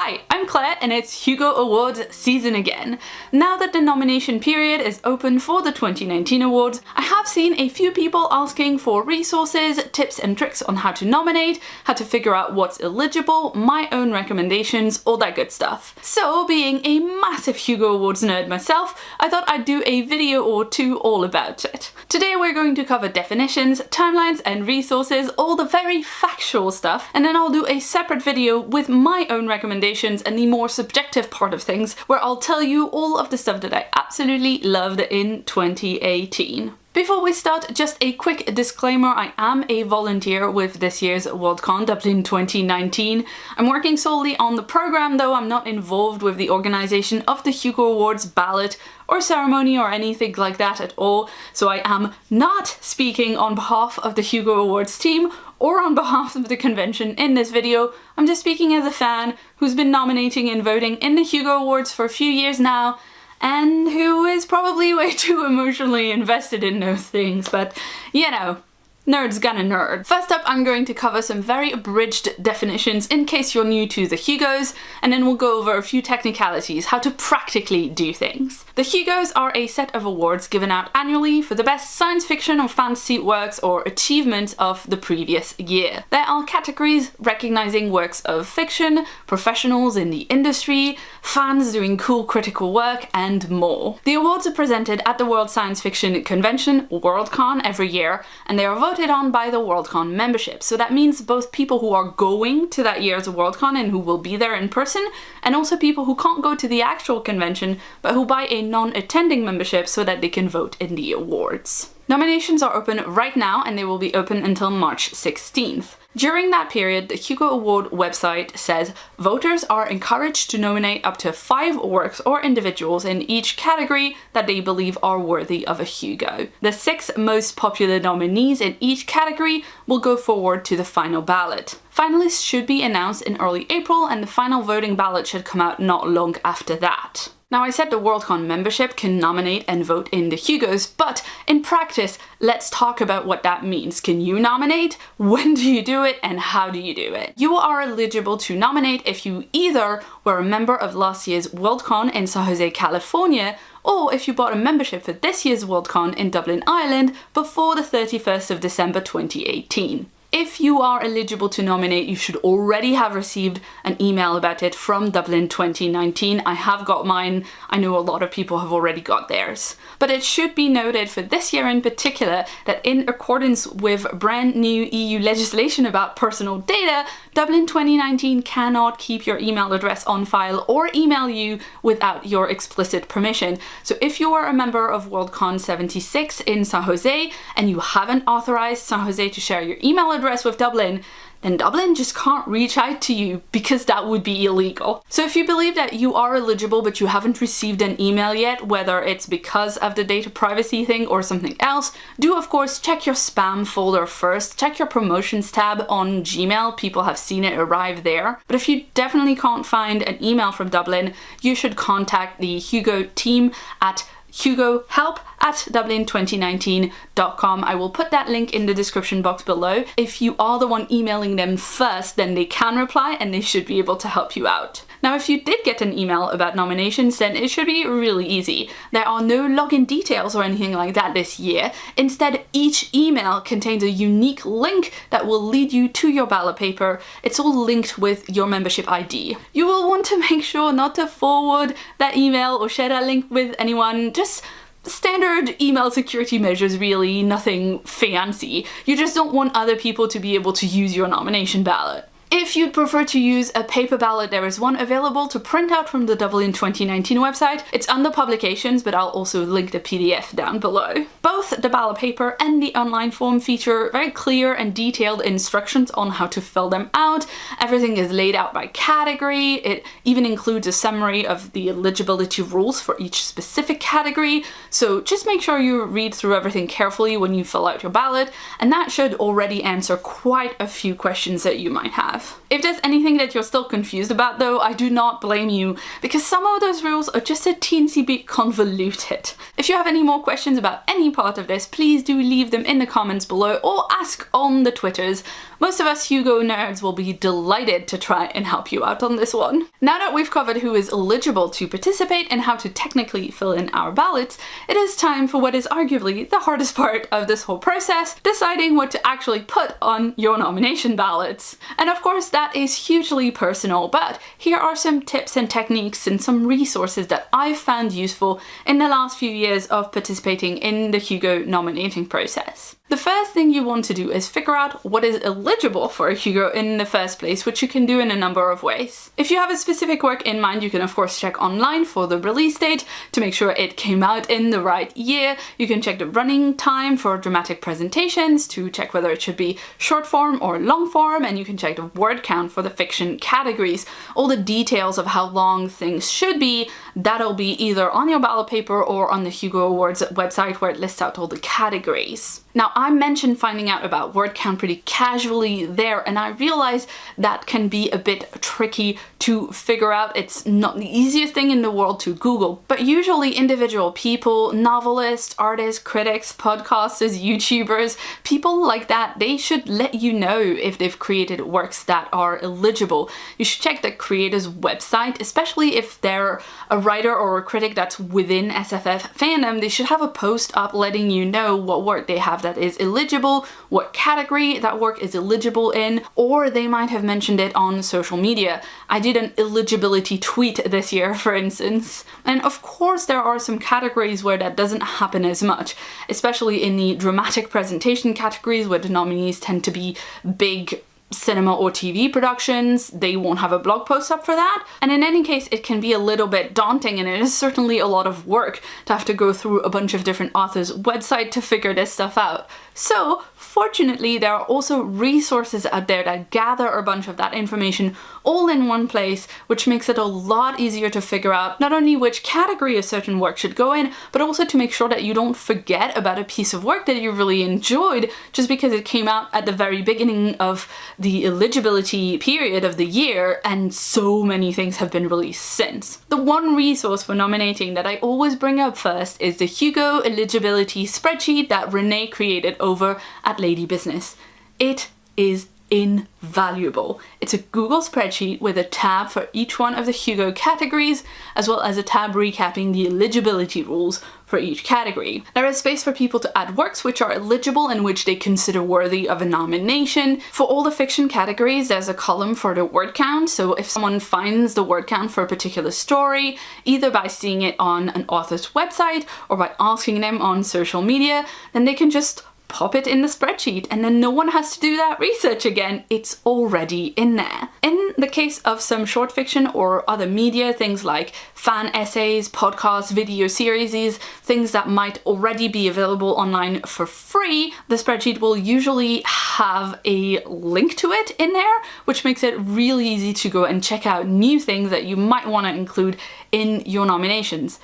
Hi, I'm Claire and it's Hugo Awards season again. Now that the nomination period is open for the 2019 awards, I have seen a few people asking for resources, tips and tricks on how to nominate, how to figure out what's eligible, my own recommendations, all that good stuff. So, being a massive Hugo Awards nerd myself, I thought I'd do a video or two all about it. Today we're going to cover definitions, timelines and resources, all the very factual stuff, and then I'll do a separate video with my own recommendations and the more subjective part of things, where I'll tell you all of the stuff that I absolutely loved in 2018. Before we start, just a quick disclaimer, I am a volunteer with this year's Worldcon Dublin 2019. I'm working solely on the programme though, I'm not involved with the organisation of the Hugo Awards ballot or ceremony or anything like that at all, so I am not speaking on behalf of the Hugo Awards team or on behalf of the convention in this video. I'm just speaking as a fan who's been nominating and voting in the Hugo Awards for a few years now, and who is probably way too emotionally invested in those things, but you know, nerd's gonna nerd. First up, I'm going to cover some very abridged definitions in case you're new to the Hugos, and then we'll go over a few technicalities, how to practically do things. The Hugos are a set of awards given out annually for the best science fiction or fantasy works or achievements of the previous year. There are categories recognizing works of fiction, professionals in the industry, fans doing cool critical work, and more. The awards are presented at the World Science Fiction Convention, Worldcon, every year, and they are voted on by the Worldcon membership. So that means both people who are going to that year's Worldcon and who will be there in person, and also people who can't go to the actual convention but who buy a non-attending membership so that they can vote in the awards. Nominations are open right now and they will be open until March 16th. During that period, the Hugo Award website says voters are encouraged to nominate up to 5 works or individuals in each category that they believe are worthy of a Hugo. The 6 most popular nominees in each category will go forward to the final ballot. Finalists should be announced in early April and the final voting ballot should come out not long after that. Now, I said the Worldcon membership can nominate and vote in the Hugos, but in practice, let's talk about what that means. Can you nominate? When do you do it? And how do you do it? You are eligible to nominate if you either were a member of last year's Worldcon in San Jose, California, or if you bought a membership for this year's Worldcon in Dublin, Ireland before the 31st of December 2018. If you are eligible to nominate, you should already have received an email about it from Dublin 2019. I have got mine. I know a lot of people have already got theirs. But it should be noted for this year in particular that in accordance with brand new EU legislation about personal data, Dublin 2019 cannot keep your email address on file or email you without your explicit permission. So if you are a member of Worldcon 76 in San Jose and you haven't authorized San Jose to share your email address with Dublin, then Dublin just can't reach out to you because that would be illegal. So if you believe that you are eligible but you haven't received an email yet, whether it's because of the data privacy thing or something else, do of course check your spam folder first. Check your promotions tab on Gmail, people have seen it arrive there. But if you definitely can't find an email from Dublin, you should contact the Hugo team at hugohelp@dublin2019.com. I will put that link in the description box below. If you are the one emailing them first, then they can reply and they should be able to help you out. Now, if you did get an email about nominations, then it should be really easy. There are no login details or anything like that this year. Instead, each email contains a unique link that will lead you to your ballot paper. It's all linked with your membership ID. You will want to make sure not to forward that email or share that link with anyone. Just standard email security measures, really, nothing fancy. You just don't want other people to be able to use your nomination ballot. If you'd prefer to use a paper ballot, there is one available to print out from the Dublin 2019 website. It's under publications, but I'll also link the PDF down below. Both the ballot paper and the online form feature very clear and detailed instructions on how to fill them out. Everything is laid out by category. It even includes a summary of the eligibility rules for each specific category. So just make sure you read through everything carefully when you fill out your ballot, and that should already answer quite a few questions that you might have. have. If there's anything that you're still confused about though, I do not blame you, because some of those rules are just a teensy bit convoluted. If you have any more questions about any part of this, please do leave them in the comments below or ask on the Twitters. Most of us Hugo nerds will be delighted to try and help you out on this one. Now that we've covered who is eligible to participate and how to technically fill in our ballots, it is time for what is arguably the hardest part of this whole process, deciding what to actually put on your nomination ballots. And of course that is hugely personal, but here are some tips and techniques and some resources that I've found useful in the last few years of participating in the Hugo nominating process. The first thing you want to do is figure out what is eligible for a Hugo in the first place, which you can do in a number of ways. If you have a specific work in mind, you can of course check online for the release date to make sure it came out in the right year. You can check the running time for dramatic presentations to check whether it should be short form or long form, and you can check the word count for the fiction categories. All the details of how long things should be, that'll be either on your ballot paper or on the Hugo Awards website where it lists out all the categories. Now, I mentioned finding out about word count pretty casually there, and I realize that can be a bit tricky to figure out. It's not the easiest thing in the world to Google, but usually individual people, novelists, artists, critics, podcasters, YouTubers, people like that, they should let you know if they've created works that are eligible. You should check the creator's website, especially if they're a writer or a critic that's within SFF fandom. They should have a post up letting you know what work they have that is eligible, what category that work is eligible in, or they might have mentioned it on social media. I did an eligibility tweet this year, for instance. And of course there are some categories where that doesn't happen as much, especially in the dramatic presentation categories where the nominees tend to be big cinema or TV productions. They won't have a blog post up for that. And in any case, it can be a little bit daunting, and it is certainly a lot of work to have to go through a bunch of different authors' websites to figure this stuff out. So fortunately, there are also resources out there that gather a bunch of that information all in one place, which makes it a lot easier to figure out not only which category a certain work should go in, but also to make sure that you don't forget about a piece of work that you really enjoyed just because it came out at the very beginning of the eligibility period of the year and so many things have been released since. The one resource for nominating that I always bring up first is the Hugo eligibility spreadsheet that Renee created over at Lady Business. It is invaluable. It's a Google spreadsheet with a tab for each one of the Hugo categories, as well as a tab recapping the eligibility rules for each category. There is space for people to add works which are eligible and which they consider worthy of a nomination. For all the fiction categories, there's a column for the word count, so if someone finds the word count for a particular story, either by seeing it on an author's website or by asking them on social media, then they can just pop it in the spreadsheet and then no one has to do that research again. It's already in there. In the case of some short fiction or other media, things like fan essays, podcasts, video series, things that might already be available online for free, the spreadsheet will usually have a link to it in there, which makes it really easy to go and check out new things that you might want to include in your nominations.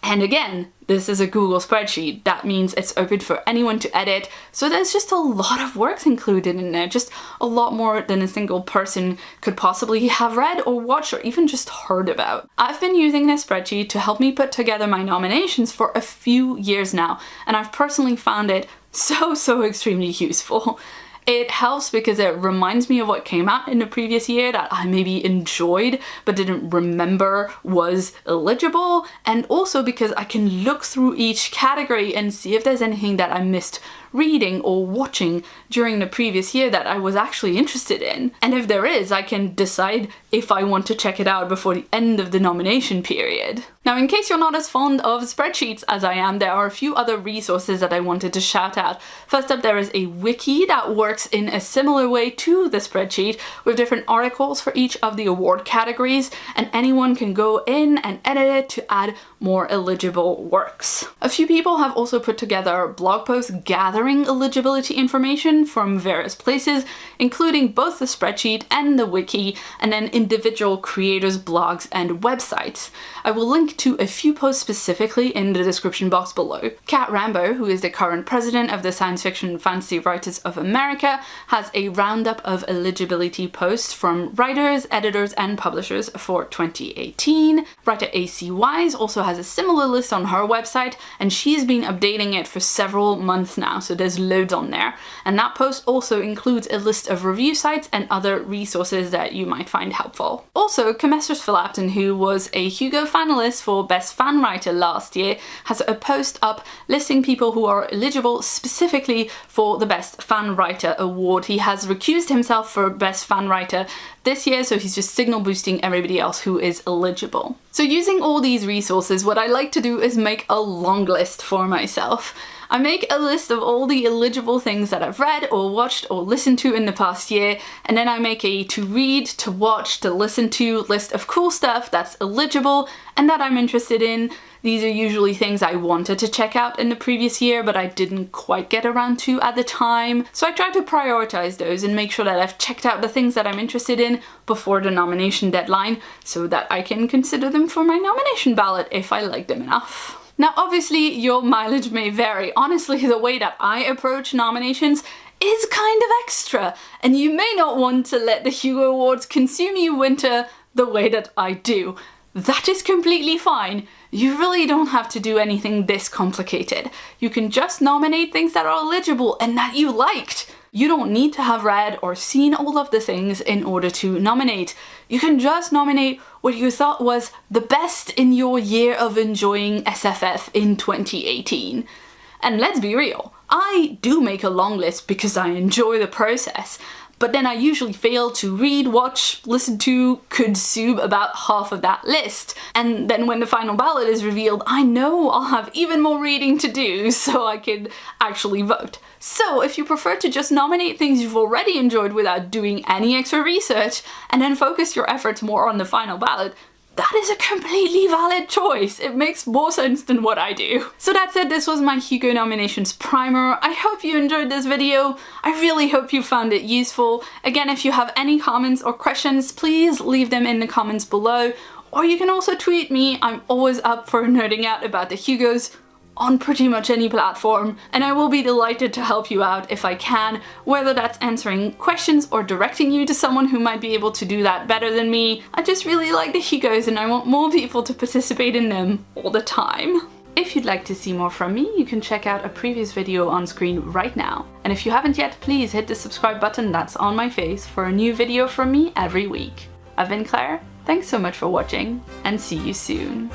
And again, this is a Google spreadsheet. That means it's open for anyone to edit. So there's just a lot of works included in there, just a lot more than a single person could possibly have read or watched or even just heard about. I've been using this spreadsheet to help me put together my nominations for a few years now, and I've personally found it so extremely useful. It helps because it reminds me of what came out in the previous year that I maybe enjoyed but didn't remember was eligible, and also because I can look through each category and see if there's anything that I missed reading or watching during the previous year that I was actually interested in. And if there is, I can decide if I want to check it out before the end of the nomination period. Now, in case you're not as fond of spreadsheets as I am, there are a few other resources that I wanted to shout out. First up, there is a wiki that works in a similar way to the spreadsheet with different articles for each of the award categories, and anyone can go in and edit it to add more eligible works. A few people have also put together blog posts gathering eligibility information from various places, including both the spreadsheet and the wiki, and then individual creators' blogs and websites. I will link to a few posts specifically in the description box below. Kat Rambo, who is the current president of the Science Fiction Fantasy Writers of America, has a roundup of eligibility posts from writers, editors, and publishers for 2018. Writer AC Wise also has a similar list on her website, and she's been updating it for several months now, so there's loads on there. And that post also includes a list of review sites and other resources that you might find helpful. Also, Comesters Verlapten, who was a Hugo finalist for Best Fan Writer last year, has a post up listing people who are eligible specifically for the Best Fan Writer award. He has recused himself for Best Fan Writer this year, so he's just signal boosting everybody else who is eligible. So using all these resources, what I like to do is make a long list for myself. I make a list of all the eligible things that I've read or watched or listened to in the past year, and then I make a to read, to watch, to listen to list of cool stuff that's eligible and that I'm interested in. These are usually things I wanted to check out in the previous year, but I didn't quite get around to at the time. So I try to prioritize those and make sure that I've checked out the things that I'm interested in before the nomination deadline, so that I can consider them for my nomination ballot if I like them enough. Now, obviously, your mileage may vary. Honestly, the way that I approach nominations is kind of extra, and you may not want to let the Hugo Awards consume you winter the way that I do. That is completely fine. You really don't have to do anything this complicated. You can just nominate things that are eligible and that you liked. You don't need to have read or seen all of the things in order to nominate. You can just nominate what you thought was the best in your year of enjoying SFF in 2018. And let's be real, I do make a long list because I enjoy the process, but then I usually fail to read, watch, listen to, consume about half of that list. And then when the final ballot is revealed, I know I'll have even more reading to do so I can actually vote. So if you prefer to just nominate things you've already enjoyed without doing any extra research, and then focus your efforts more on the final ballot, that is a completely valid choice. It makes more sense than what I do. So that's it, this was my Hugo nominations primer. I hope you enjoyed this video. I really hope you found it useful. Again, if you have any comments or questions, please leave them in the comments below. Or you can also tweet me. I'm always up for nerding out about the Hugos on pretty much any platform, and I will be delighted to help you out if I can, whether that's answering questions or directing you to someone who might be able to do that better than me. I just really like the Hugos and I want more people to participate in them all the time. If you'd like to see more from me, you can check out a previous video on screen right now. And if you haven't yet, please hit the subscribe button that's on my face for a new video from me every week. I've been Claire, thanks so much for watching, and see you soon.